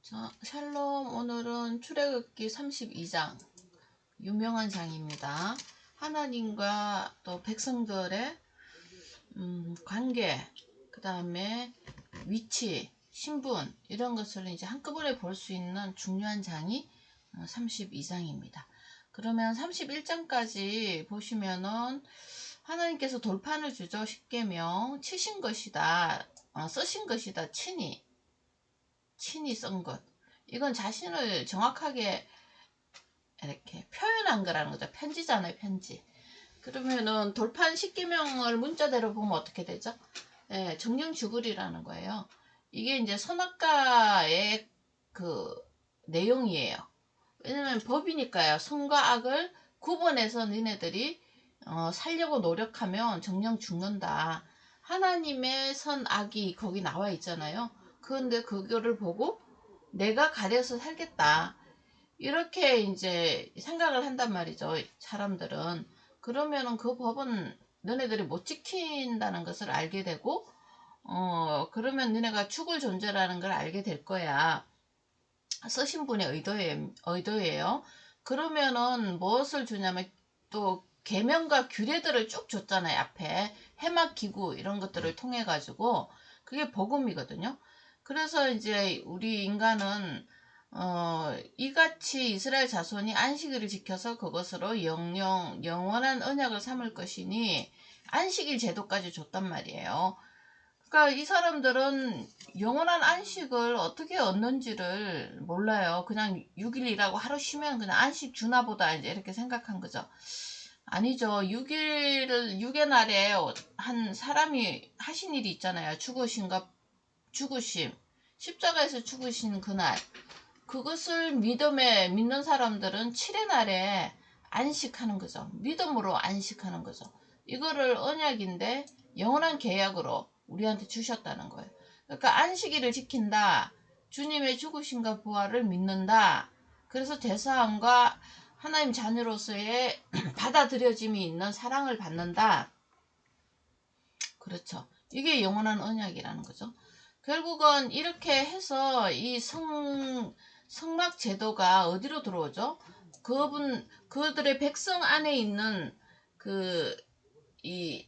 자, 샬롬. 오늘은 출애굽기 32장 유명한 장입니다. 하나님과 또 백성들의 관계, 그 다음에 위치, 신분 이런 것을 이제 한꺼번에 볼 수 있는 중요한 장이 32장입니다. 그러면 31장까지 보시면은 하나님께서 돌판을 주죠. 십계명 치신 것이다, 쓰신 것이다, 친히 쓴 것. 이건 자신을 정확하게 이렇게 표현한 거라는 거죠. 편지잖아요, 편지. 그러면은 돌판 십계명을 문자대로 보면 어떻게 되죠? 예, 정령주불이라는 거예요. 이게 이제 선악과의 그 내용이에요. 왜냐면 법이니까요. 선과 악을 구분해서 니네들이 살려고 노력하면 정령 죽는다. 하나님의 선악이 거기 나와 있잖아요. 그런데 그거를 보고 내가 가려서 살겠다. 이렇게 이제 생각을 한단 말이죠. 사람들은. 그러면은 그 법은 너네들이 못 지킨다는 것을 알게 되고, 그러면 너네가 죽을 존재라는 걸 알게 될 거야. 쓰신 분의 의도예요. 그러면은 무엇을 주냐면 또 계명과 규례들을 쭉 줬잖아요. 앞에 해막 기구 이런 것들을 통해 가지고 그게 복음이거든요. 그래서 이제 우리 인간은 이같이 이스라엘 자손이 안식일을 지켜서 그것으로 영원한 언약을 삼을 것이니 안식일 제도까지 줬단 말이에요. 그러니까 이 사람들은 영원한 안식을 어떻게 얻는지를 몰라요. 그냥 6일 일하고 하루 쉬면 그냥 안식 주나 보다 이제 이렇게 생각한 거죠. 아니죠. 6의 날에 한 사람이 하신 일이 있잖아요. 죽으심. 십자가에서 죽으신 그날. 그것을 믿는 사람들은 7의 날에 안식하는 거죠. 믿음으로 안식하는 거죠. 이거를 언약인데 영원한 계약으로 우리한테 주셨다는 거예요. 그러니까 안식일을 지킨다. 주님의 죽으심과 부활을 믿는다. 그래서 대사함과 하나님 자녀로서의 받아들여짐이 있는 사랑을 받는다. 그렇죠. 이게 영원한 언약이라는 거죠. 결국은 이렇게 해서 이 성막 제도가 어디로 들어오죠? 그들의 백성 안에 있는 이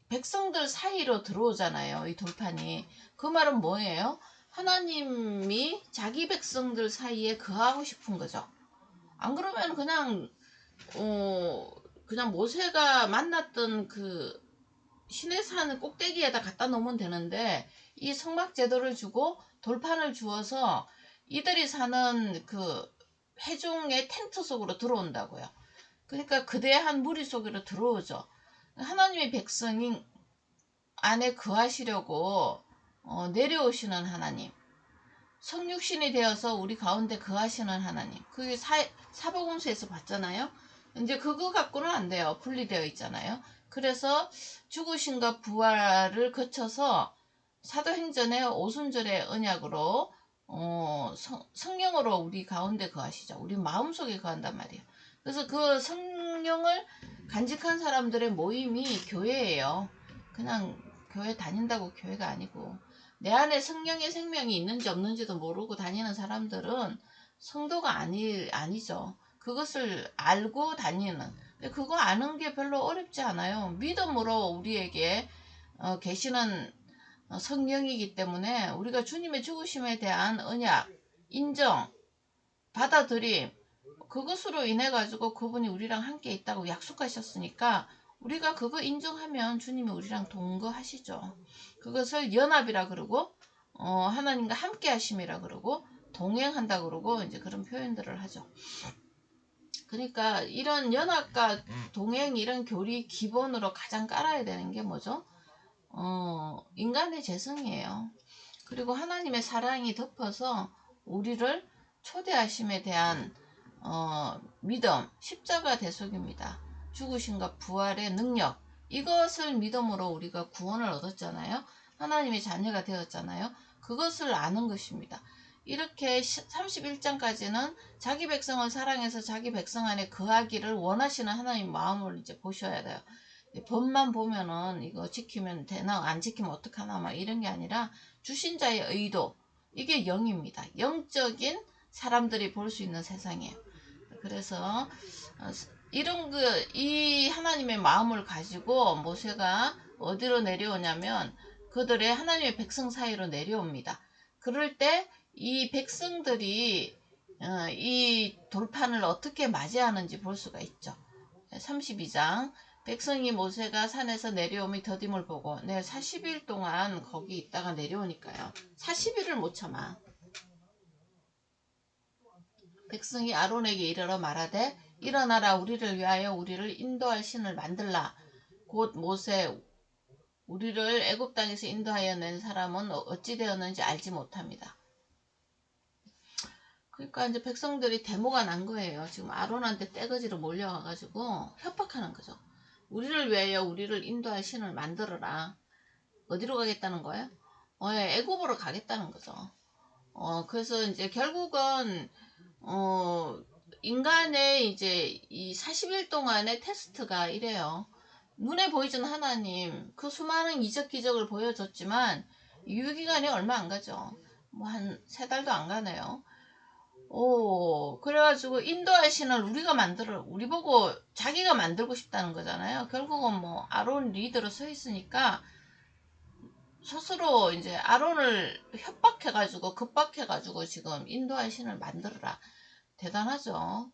백성들 사이로 들어오잖아요. 이 돌판이. 그 말은 뭐예요? 하나님이 자기 백성들 사이에 거하고 싶은 거죠. 안 그러면 그냥 모세가 만났던 그 신의 산 꼭대기에다 갖다 놓으면 되는데 이 성막 제도를 주고 돌판을 주어서 이들이 사는 그 회중의 텐트 속으로 들어온다고요. 그러니까 그대한 무리 속으로 들어오죠. 하나님의 백성이 안에 거하시려고 내려오시는 하나님, 성육신이 되어서 우리 가운데 거하시는 하나님. 그게 사복음서에서 봤잖아요. 이제 그거 갖고는 안 돼요. 분리되어 있잖아요. 그래서 죽으심과 부활을 거쳐서 사도행전의 오순절의 언약으로 성령으로 우리 가운데 거하시죠. 우리 마음속에 거한단 말이에요. 그래서 그 성령을 간직한 사람들의 모임이 교회예요. 그냥 교회 다닌다고 교회가 아니고 내 안에 성령의 생명이 있는지 없는지도 모르고 다니는 사람들은 성도가 아니죠. 그것을 알고 다니는. 그거 아는 게 별로 어렵지 않아요. 믿음으로 우리에게 계시는 성령이기 때문에 우리가 주님의 죽으심에 대한 언약, 인정, 받아들임, 그것으로 인해 가지고 그분이 우리랑 함께 있다고 약속하셨으니까 우리가 그거 인정하면 주님이 우리랑 동거하시죠. 그것을 연합이라 그러고 하나님과 함께 하심이라 그러고 동행한다 그러고 이제 그런 표현들을 하죠. 그러니까 이런 연합과 동행 이런 교리 기본으로 가장 깔아야 되는 게 뭐죠? 인간의 재성이에요. 그리고 하나님의 사랑이 덮어서 우리를 초대하심에 대한 믿음, 십자가 대속입니다. 죽으심과 부활의 능력, 이것을 믿음으로 우리가 구원을 얻었잖아요. 하나님의 자녀가 되었잖아요. 그것을 아는 것입니다. 이렇게 31장까지는 자기 백성을 사랑해서 자기 백성 안에 거하기를 원하시는 하나님 마음을 이제 보셔야 돼요. 법만 보면은 이거 지키면 되나 안 지키면 어떡하나 막 이런 게 아니라 주신 자의 의도, 이게 영입니다. 영적인 사람들이 볼 수 있는 세상이에요. 그래서 이런 이 하나님의 마음을 가지고 모세가 어디로 내려오냐면 그들의 하나님의 백성 사이로 내려옵니다. 그럴 때 이 백성들이 이 돌판을 어떻게 맞이하는지 볼 수가 있죠. 32장 백성이 모세가 산에서 내려오며 더딤을 보고 40일 동안 거기 있다가 내려오니까요. 40일을 못 참아. 백성이 아론에게 이르러 말하되 일어나라 우리를 위하여 우리를 인도할 신을 만들라. 곧 모세 우리를 애굽 땅에서 인도하여 낸 사람은 어찌 되었는지 알지 못합니다. 그러니까 이제 백성들이 데모가 난 거예요. 지금 아론한테 떼거지로 몰려와가지고 협박하는 거죠. 우리를 위하여 우리를 인도할 신을 만들어라. 어디로 가겠다는 거예요? 애굽으로 가겠다는 거죠. 그래서 이제 결국은 인간의 이제 이 40일 동안의 테스트가 이래요. 눈에 보이는 하나님, 그 수많은 이적 기적을 보여줬지만 유효기간이 얼마 안 가죠. 뭐 한 3달도 안 가네요. 그래가지고 인도할 신을 우리가 만들어, 우리 보고 자기가 만들고 싶다는 거잖아요. 결국은 뭐 아론 리더로 서 있으니까 스스로 이제 아론을 협박해가지고 급박해가지고 지금 인도할 신을 만들어라. 대단하죠.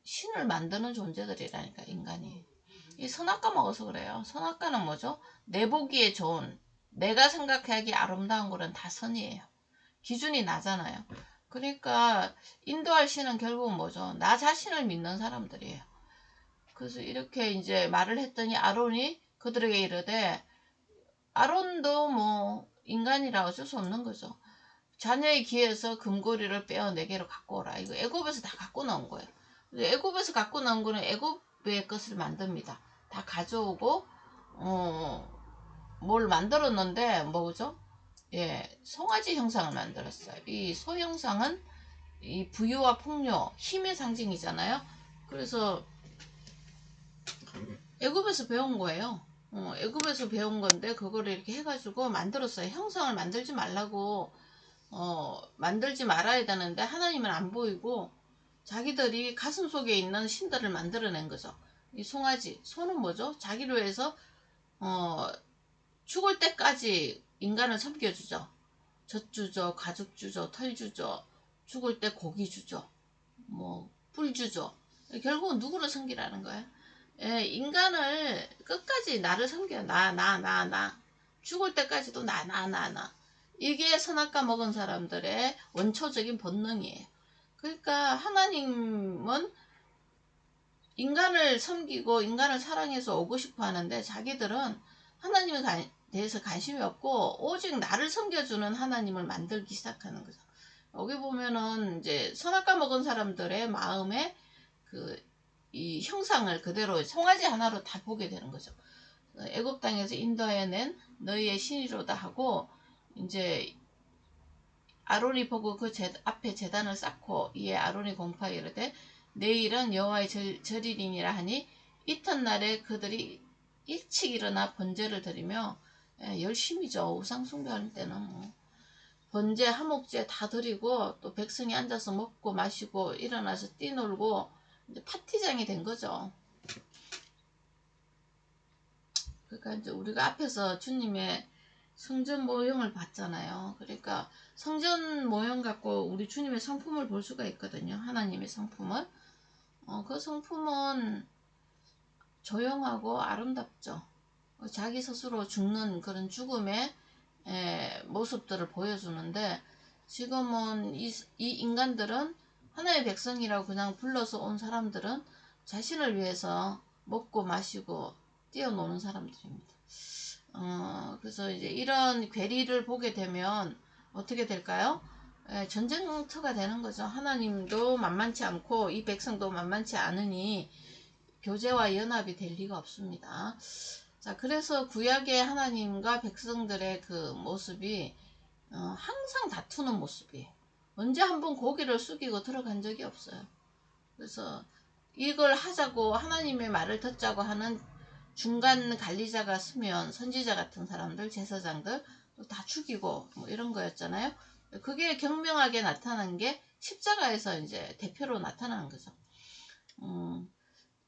신을 만드는 존재들이라니까 인간이. 이 선악과 먹어서 그래요. 선악과는 뭐죠? 내 보기에 좋은, 내가 생각하기 아름다운 거는 다 선이에요. 기준이 나잖아요. 그러니까 인도할 신은 결국은 뭐죠? 나 자신을 믿는 사람들이에요. 그래서 이렇게 이제 말을 했더니 아론이 그들에게 이르되, 아론도 뭐 인간이라 어쩔 수 없는 거죠. 자녀의 귀에서 금고리를 빼어 내게로 갖고 오라. 이거 애굽에서 다 갖고 나온 거예요. 애굽에서 갖고 나온 거는 애굽의 것을 만듭니다. 다 가져오고 뭘 만들었는데 뭐죠? 송아지 형상을 만들었어요. 이 소 형상은 이 부유와 풍요, 힘의 상징이잖아요. 그래서 애굽에서 배운 거예요. 애굽에서 배운 건데 그거를 이렇게 해가지고 만들었어요. 형상을 만들지 말라고 만들지 말아야 되는데 하나님은 안 보이고 자기들이 가슴 속에 있는 신들을 만들어낸 거죠. 이 송아지, 소는 뭐죠? 자기를 위해서 죽을 때까지 인간을 섬겨주죠. 젖 주죠, 가죽 주죠, 털 주죠, 죽을 때 고기 주죠, 뭐 뿔 주죠. 결국은 누구를 섬기라는 거예요? 인간을 끝까지 나를 섬겨. 나. 죽을 때까지도 나. 이게 선악과 먹은 사람들의 원초적인 본능이에요. 그러니까 하나님은 인간을 섬기고 인간을 사랑해서 오고 싶어 하는데 자기들은 하나님에 대해서 관심이 없고 오직 나를 섬겨주는 하나님을 만들기 시작하는 거죠. 여기 보면은 이제 선악과 먹은 사람들의 마음에 이 형상을 그대로 송아지 하나로 다 보게 되는 거죠. 애굽 땅에서 인도해낸 너희의 신이로다 하고 이제 아론이 보고 그 앞에 제단을 쌓고 이에 아론이 공파하여 이르되 내일은 여호와의 절일이니라 하니 이튿날에 그들이 일찍 일어나 번제를 드리며 열심히죠. 우상 숭배할 때는 뭐 번제 하목제 다 드리고 또 백성이 앉아서 먹고 마시고 일어나서 뛰놀고 이제 파티장이 된 거죠. 그러니까 이제 우리가 앞에서 주님의 성전 모형을 봤잖아요. 그러니까 성전 모형 갖고 우리 주님의 성품을 볼 수가 있거든요. 하나님의 성품을. 그 성품은 조용하고 아름답죠. 자기 스스로 죽는 그런 죽음의 모습들을 보여주는데 지금은 이 인간들은 하나의 백성이라고 그냥 불러서 온 사람들은 자신을 위해서 먹고 마시고 뛰어노는 사람들입니다. 그래서 이제 이런 괴리를 보게 되면 어떻게 될까요? 전쟁터가 되는 거죠. 하나님도 만만치 않고 이 백성도 만만치 않으니 교제와 연합이 될 리가 없습니다. 자, 그래서 구약의 하나님과 백성들의 그 모습이 항상 다투는 모습이에요. 언제 한번 고개를 숙이고 들어간 적이 없어요. 그래서 이걸 하자고 하나님의 말을 듣자고 하는 중간 관리자가 쓰면 선지자 같은 사람들, 제사장들 다 죽이고 뭐 이런 거였잖아요. 그게 경명하게 나타난 게 십자가에서 이제 대표로 나타나는 거죠.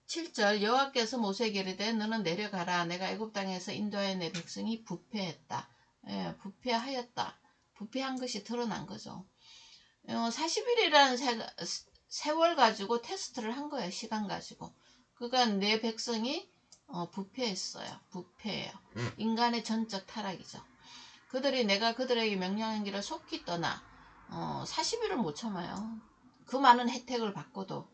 7절 여호와께서 모세에게 이르되 너는 내려가라. 내가 애굽 땅에서 인도하여 내 백성이 부패했다. 예, 부패하였다. 부패한 것이 드러난 거죠. 40일이라는 세월 가지고 테스트를 한 거예요. 시간 가지고. 그러니까 내 백성이 부패했어요. 부패예요. 인간의 전적 타락이죠. 그들이 내가 그들에게 명령한 길을 속히 떠나 40일을 못 참아요. 그 많은 혜택을 받고도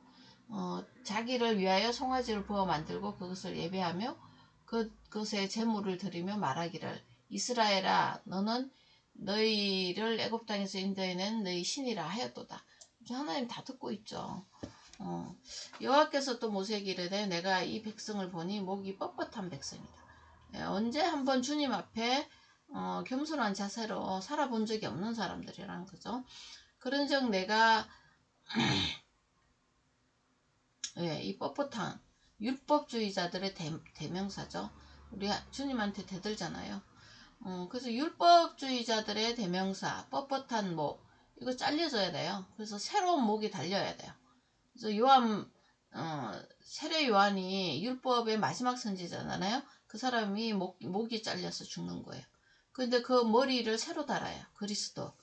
자기를 위하여 송아지를 부어 만들고 그것을 예배하며 그것에 제물을 드리며 말하기를 이스라엘아 너는 너희를 애굽 땅에서 인도해낸 너희 신이라 하였도다. 하나님 다 듣고 있죠. 여호와께서 또 모세에게 이르되 내가 이 백성을 보니 목이 뻣뻣한 백성이다. 언제 한번 주님 앞에 겸손한 자세로 살아본 적이 없는 사람들이라는 거죠. 그런즉 내가 이 뻣뻣한 율법주의자들의 대명사죠. 우리 주님한테 대들잖아요. 그래서 율법주의자들의 대명사 뻣뻣한 목 이거 잘려져야 돼요. 그래서 새로운 목이 달려야 돼요. 그래서 세례 요한이 율법의 마지막 선지자잖아요. 그 사람이 목이 잘려서 죽는 거예요. 근데 그 머리를 새로 달아요. 그리스도.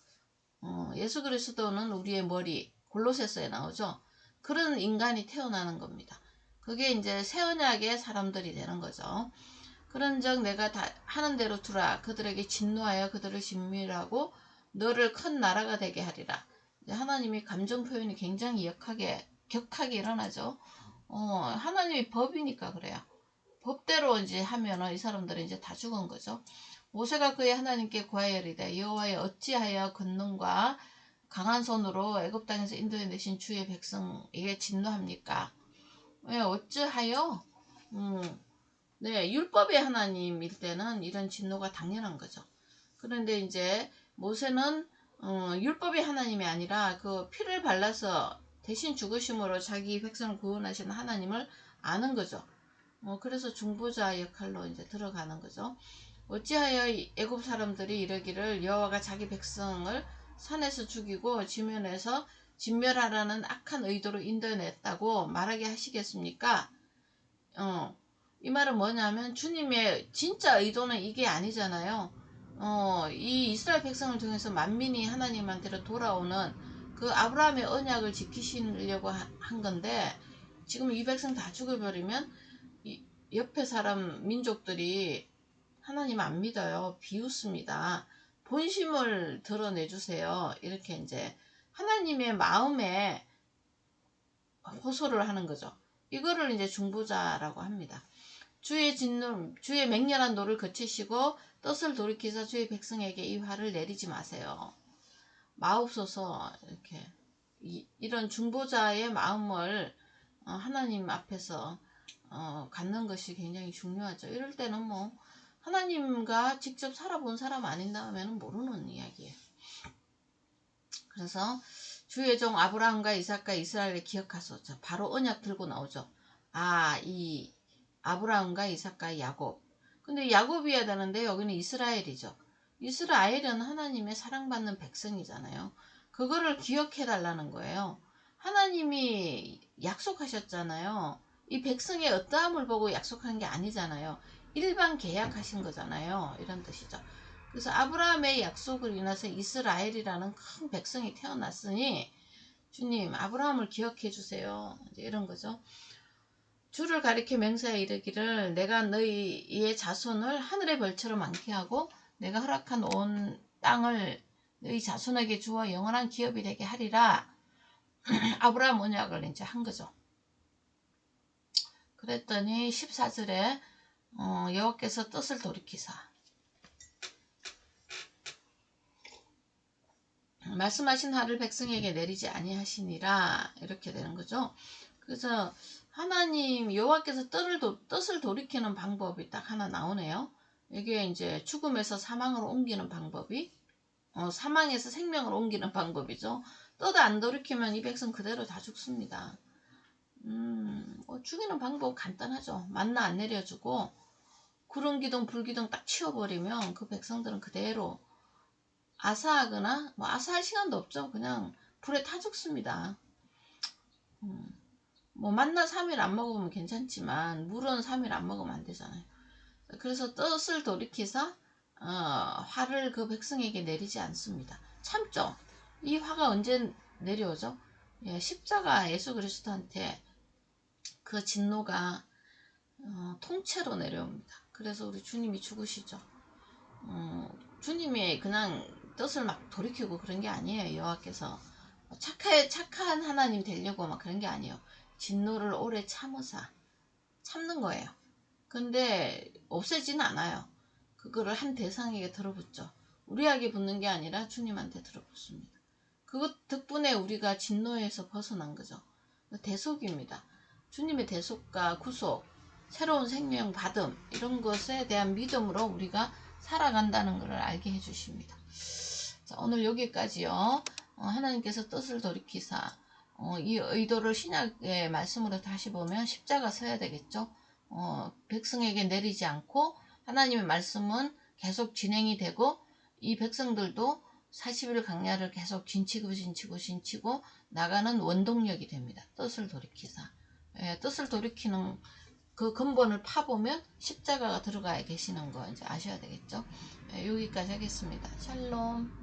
예수 그리스도는 우리의 머리. 골로새서에 나오죠. 그런 인간이 태어나는 겁니다. 그게 이제 새 언약의 사람들이 되는 거죠. 그런즉 내가 다 하는 대로 두라. 그들에게 진노하여 그들을 진멸하고 너를 큰 나라가 되게 하리라. 하나님이 감정 표현이 굉장히 격하게 일어나죠. 하나님이 법이니까 그래요. 법대로 이제 하면은 이 사람들은 이제 다 죽은 거죠. 모세가 그의 하나님께 구하여 이르되 여호와여 어찌하여 권능과 강한 손으로 애굽 땅에서 인도해 내신 주의 백성에게 진노합니까? 왜 어찌하여? 네, 율법의 하나님일 때는 이런 진노가 당연한 거죠. 그런데 이제 모세는 율법의 하나님이 아니라 그 피를 발라서 대신 죽으심으로 자기 백성을 구원하시는 하나님을 아는 거죠. 그래서 중보자 역할로 이제 들어가는 거죠. 어찌하여 애굽 사람들이 이러기를 여호와가 자기 백성을 산에서 죽이고 지면에서 진멸하라는 악한 의도로 인도해냈다고 말하게 하시겠습니까? 이 말은 뭐냐면 주님의 진짜 의도는 이게 아니잖아요. 이 이스라엘 백성을 통해서 만민이 하나님한테로 돌아오는 그 아브라함의 언약을 지키시려고 한 건데 지금 이 백성 다 죽여버리면 옆에 사람 민족들이 하나님 안 믿어요. 비웃습니다. 본심을 드러내주세요. 이렇게 이제 하나님의 마음에 호소를 하는 거죠. 이거를 이제 중보자라고 합니다. 주의 맹렬한 노를 그치시고 뜻을 돌이키사 주의 백성에게 이 화를 내리지 마세요. 마옵소서. 이렇게 이런 중보자의 마음을 하나님 앞에서 갖는 것이 굉장히 중요하죠. 이럴 때는 뭐 하나님과 직접 살아본 사람 아닌다면 모르는 이야기예요. 그래서 주의 종 아브라함과 이삭과 이스라엘을 기억하소서. 바로 언약 들고 나오죠. 이 아브라함과 이삭과 야곱. 근데 야곱이어야 되는데 여기는 이스라엘이죠. 이스라엘은 하나님의 사랑받는 백성이잖아요. 그거를 기억해 달라는 거예요. 하나님이 약속하셨잖아요. 이 백성의 어떠함을 보고 약속한 게 아니잖아요. 일반 계약하신 거잖아요. 이런 뜻이죠. 그래서 아브라함의 약속을 인해서 이스라엘이라는 큰 백성이 태어났으니 주님 아브라함을 기억해 주세요. 이런 거죠. 주를 가리켜 맹세하여 이르기를 내가 너희의 자손을 하늘의 별처럼 많게 하고 내가 허락한 온 땅을 너희 자손에게 주어 영원한 기업이 되게 하리라. 아브라함 언약을 이제 한 거죠. 그랬더니 14절에 여호와께서 뜻을 돌이키사 말씀하신 하를 백성에게 내리지 아니하시니라. 이렇게 되는 거죠. 그래서 하나님 여호와께서 뜻을 돌이키는 방법이 딱 하나 나오네요. 이게 이제 죽음에서 사망으로 옮기는 방법이 사망에서 생명으로 옮기는 방법이죠. 뜻 안 돌이키면 이 백성 그대로 다 죽습니다. 죽이는 방법 간단하죠. 만나 안 내려주고 구름 기둥 불 기둥 딱 치워버리면 그 백성들은 그대로 아사하거나 뭐 아사할 시간도 없죠. 그냥 불에 타 죽습니다. 뭐 만나 3일 안 먹으면 괜찮지만 물은 3일 안 먹으면 안 되잖아요. 그래서 뜻을 돌이켜서 화를 그 백성에게 내리지 않습니다. 참죠. 이 화가 언제 내려오죠? 예, 십자가 예수 그리스도한테 그 진노가 통째로 내려옵니다. 그래서 우리 주님이 죽으시죠. 주님이 그냥 뜻을 막 돌이키고 그런 게 아니에요. 여호와께서 착한 하나님 되려고 막 그런 게 아니에요. 진노를 오래 참는 거예요. 근데 없애지는 않아요. 그거를 한 대상에게 들어붙죠. 우리에게 붙는 게 아니라 주님한테 들어붙습니다. 그것 덕분에 우리가 진노에서 벗어난 거죠. 대속입니다. 주님의 대속과 구속, 새로운 생명 받음, 이런 것에 대한 믿음으로 우리가 살아간다는 것을 알게 해주십니다. 자, 오늘 여기까지요. 하나님께서 뜻을 돌이키사 이 의도를 신약의 말씀으로 다시 보면 십자가 서야 되겠죠. 백성에게 내리지 않고 하나님의 말씀은 계속 진행이 되고 이 백성들도 40일 강야를 계속 진치고 나가는 원동력이 됩니다. 뜻을 돌이키사. 뜻을 돌이키는 그 근본을 파보면 십자가가 들어가 계시는 거 이제 아셔야 되겠죠. 여기까지 하겠습니다. 샬롬.